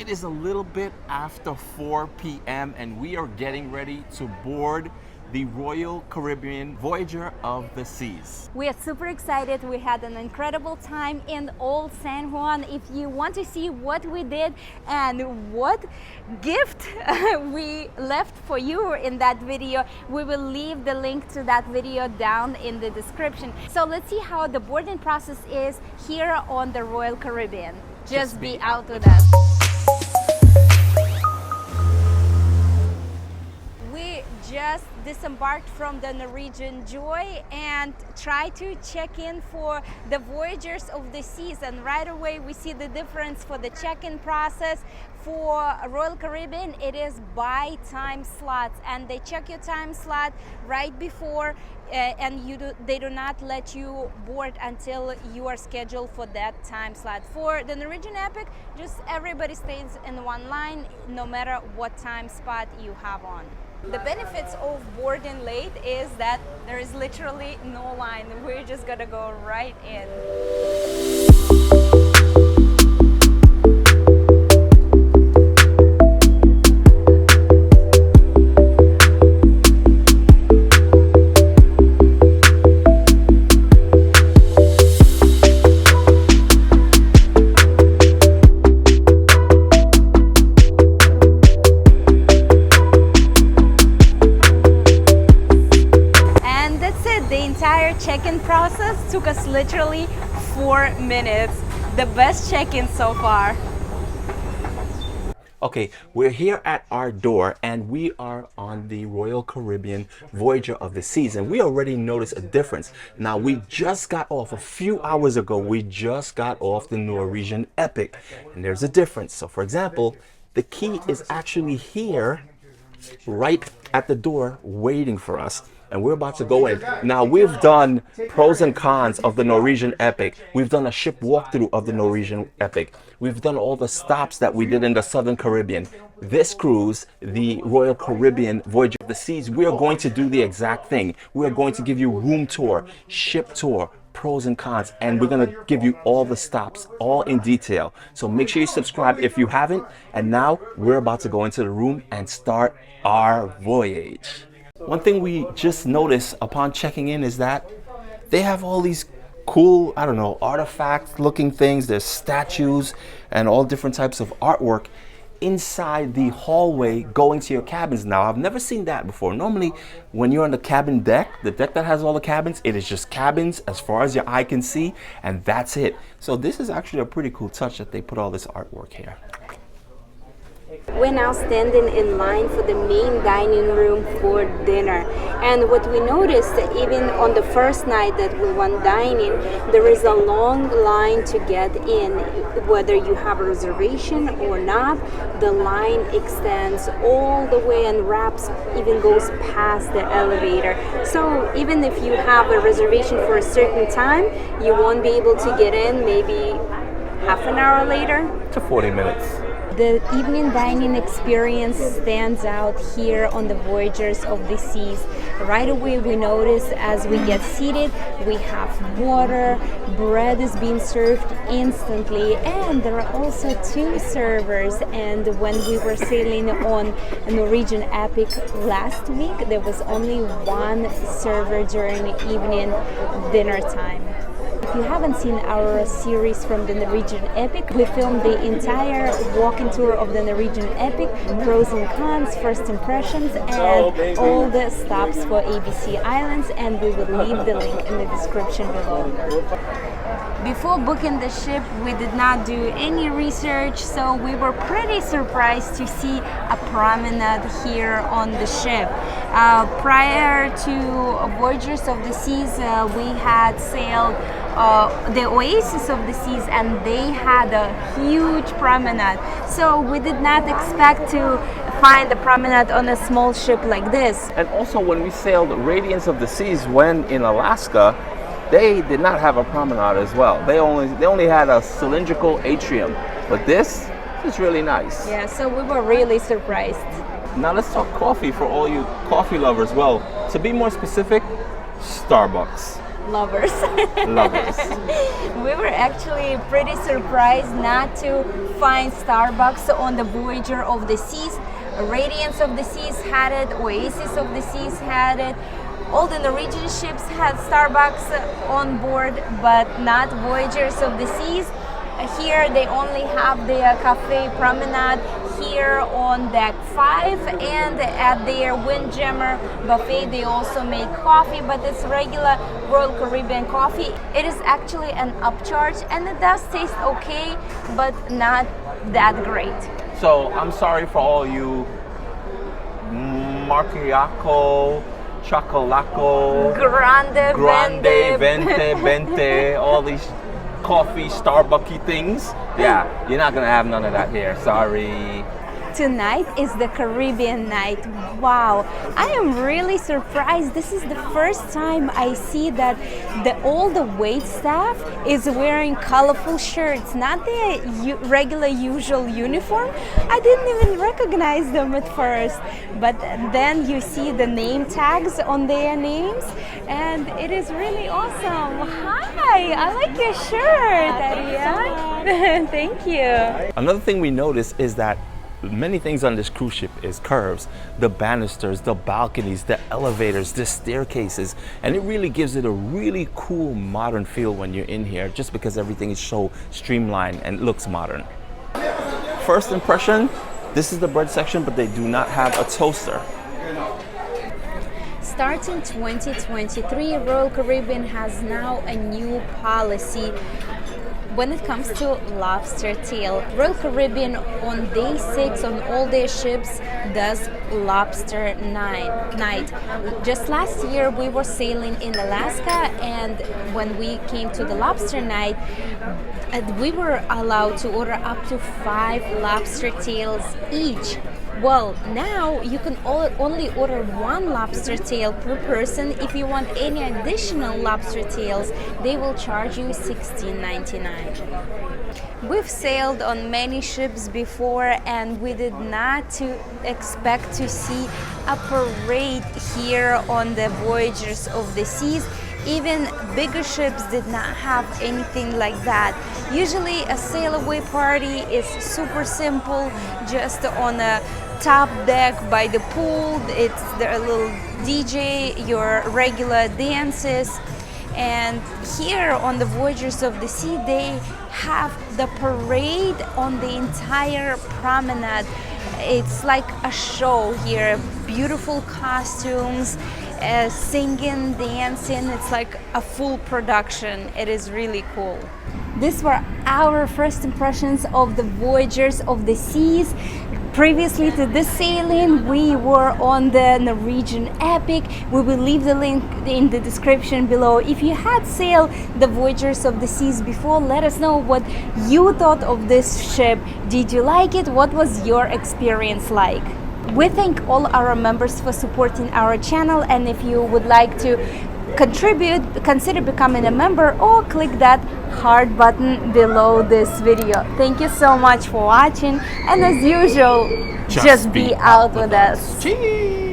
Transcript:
It is a little bit after 4 p.m. and we are getting ready to board the Royal Caribbean Voyager of the Seas. We are super excited. We had an incredible time in Old San Juan. If you want to see what we did and what gift we left for you in that video, we will leave the link to that video down in the description. So let's see how the boarding process is here on the Royal Caribbean. Just be out with us. We just disembarked from the Norwegian Joy and try to check in for the Voyagers of the Seas, and right away we see the difference for the check-in process. For Royal Caribbean, it is by time slots, and they check your time slot right before and they do not let you board until you are scheduled for that time slot. For the Norwegian Epic, just everybody stays in one line no matter what time spot you have on. The benefits of boarding late is that there is literally no line. We're just gonna go right in. Check-in process took us literally 4 minutes. The best check-in so far. Okay, we're here at our door and we are on the Royal Caribbean Voyager of the Seas, and we already noticed a difference. Now, we just got off a few hours ago, we just got off the Norwegian Epic, and there's a difference. So for example, the key is actually here right at the door waiting for us. And we're about to go in. Now, we've done pros and cons of the Norwegian Epic. We've done a ship walkthrough of the Norwegian Epic. We've done all the stops that we did in the Southern Caribbean. This cruise, the Royal Caribbean Voyager of the Seas, we are going to do the exact thing. We are going to give you room tour, ship tour, pros and cons, and we're going to give you all the stops, all in detail. So make sure you subscribe if you haven't. And now we're about to go into the room and start our voyage. One thing we just noticed upon checking in is that they have all these cool, I don't know, artifact looking things. There's statues and all different types of artwork inside the hallway going to your cabins. Now, I've never seen that before. Normally, when you're on the cabin deck, the deck that has all the cabins, it is just cabins as far as your eye can see, and that's it. So this is actually a pretty cool touch that they put all this artwork here. We're now standing in line for the main dining room for dinner, and what we noticed, even on the first night that we went dining, there is a long line to get in. Whether you have a reservation or not, the line extends all the way and wraps, even goes past the elevator. So even if you have a reservation for a certain time, you won't be able to get in maybe half an hour later to 40 minutes. The evening dining experience stands out here on the Voyagers of the Seas. Right away we notice as we get seated, we have water, bread is being served instantly, and there are also 2 servers. And when we were sailing on Norwegian Epic last week, there was only 1 server during evening dinner time. If you haven't seen our series from the Norwegian Epic, we filmed the entire walking tour of the Norwegian Epic, pros and cons, first impressions, and all the stops for ABC Islands, and we will leave the link in the description below. Before booking the ship, we did not do any research, so we were pretty surprised to see a promenade here on the ship. Prior to Voyagers of the Seas, we had sailed the Oasis of the Seas, and they had a huge promenade. So we did not expect to find a promenade on a small ship like this. And also, when we sailed Radiance of the Seas when in Alaska, they did not have a promenade as well. They only had a cylindrical atrium, but this is really nice. Yeah, so we were really surprised. Now let's talk coffee for all you coffee lovers. Well, to be more specific, Starbucks. lovers. Lovers. We were actually pretty surprised not to find Starbucks on the Voyager of the Seas. Radiance of the Seas had it, Oasis of the Seas had it. All the Norwegian ships had Starbucks on board, but not Voyagers of the Seas. Here they only have the Cafe Promenade here on deck 5, and at their Windjammer buffet they also make coffee, but it's regular Royal Caribbean coffee. It is actually an upcharge and it does taste okay, but not that great. So I'm sorry for all you Macchiato, Chocolato, Grande, Vente, all these coffee, Starbucky things. Yeah, you're not gonna have none of that here. Sorry. Tonight is the Caribbean night. Wow, I am really surprised. This is the first time I see that all the wait staff is wearing colorful shirts, not the regular usual uniform. I didn't even recognize them at first, but then you see the name tags on their names, and it is really awesome. Hi, I like your shirt, Ariane. Thank you. Another thing we notice is that many things on this cruise ship is curves, the banisters, the balconies, the elevators, the staircases, and it really gives it a really cool modern feel when you're in here, just because everything is so streamlined and looks modern. First impression, this is the bread section, but they do not have a toaster. Starting 2023, Royal Caribbean has now a new policy when it comes to Lobster Tail. Royal Caribbean on day 6 on all their ships does Lobster Night. Just last year we were sailing in Alaska, and when we came to the Lobster Night, we were allowed to order up to 5 lobster tails each. Well, now you can only order 1 lobster tail per person. If you want any additional lobster tails, they will charge you $16.99. We've sailed on many ships before, and we did not expect to see a parade here on the Voyagers of the Seas. Even bigger ships did not have anything like that. Usually a sail away party is super simple, just on a top deck by the pool. It's the little DJ, your regular dances. And here on the Voyagers of the Sea, they have the parade on the entire promenade. It's like a show here, beautiful costumes, singing, dancing. It's like a full production. It is really cool. These were our first impressions of the Voyagers of the Seas. Previously to this sailing, we were on the Norwegian Epic. We will leave the link in the description below. If you had sailed the Voyagers of the Seas before, let us know what you thought of this ship. Did you like it? What was your experience like? We thank all our members for supporting our channel, and if you would like to contribute, consider becoming a member or click that heart button below this video. Thank you so much for watching, and as usual, just be out with us. Cheers!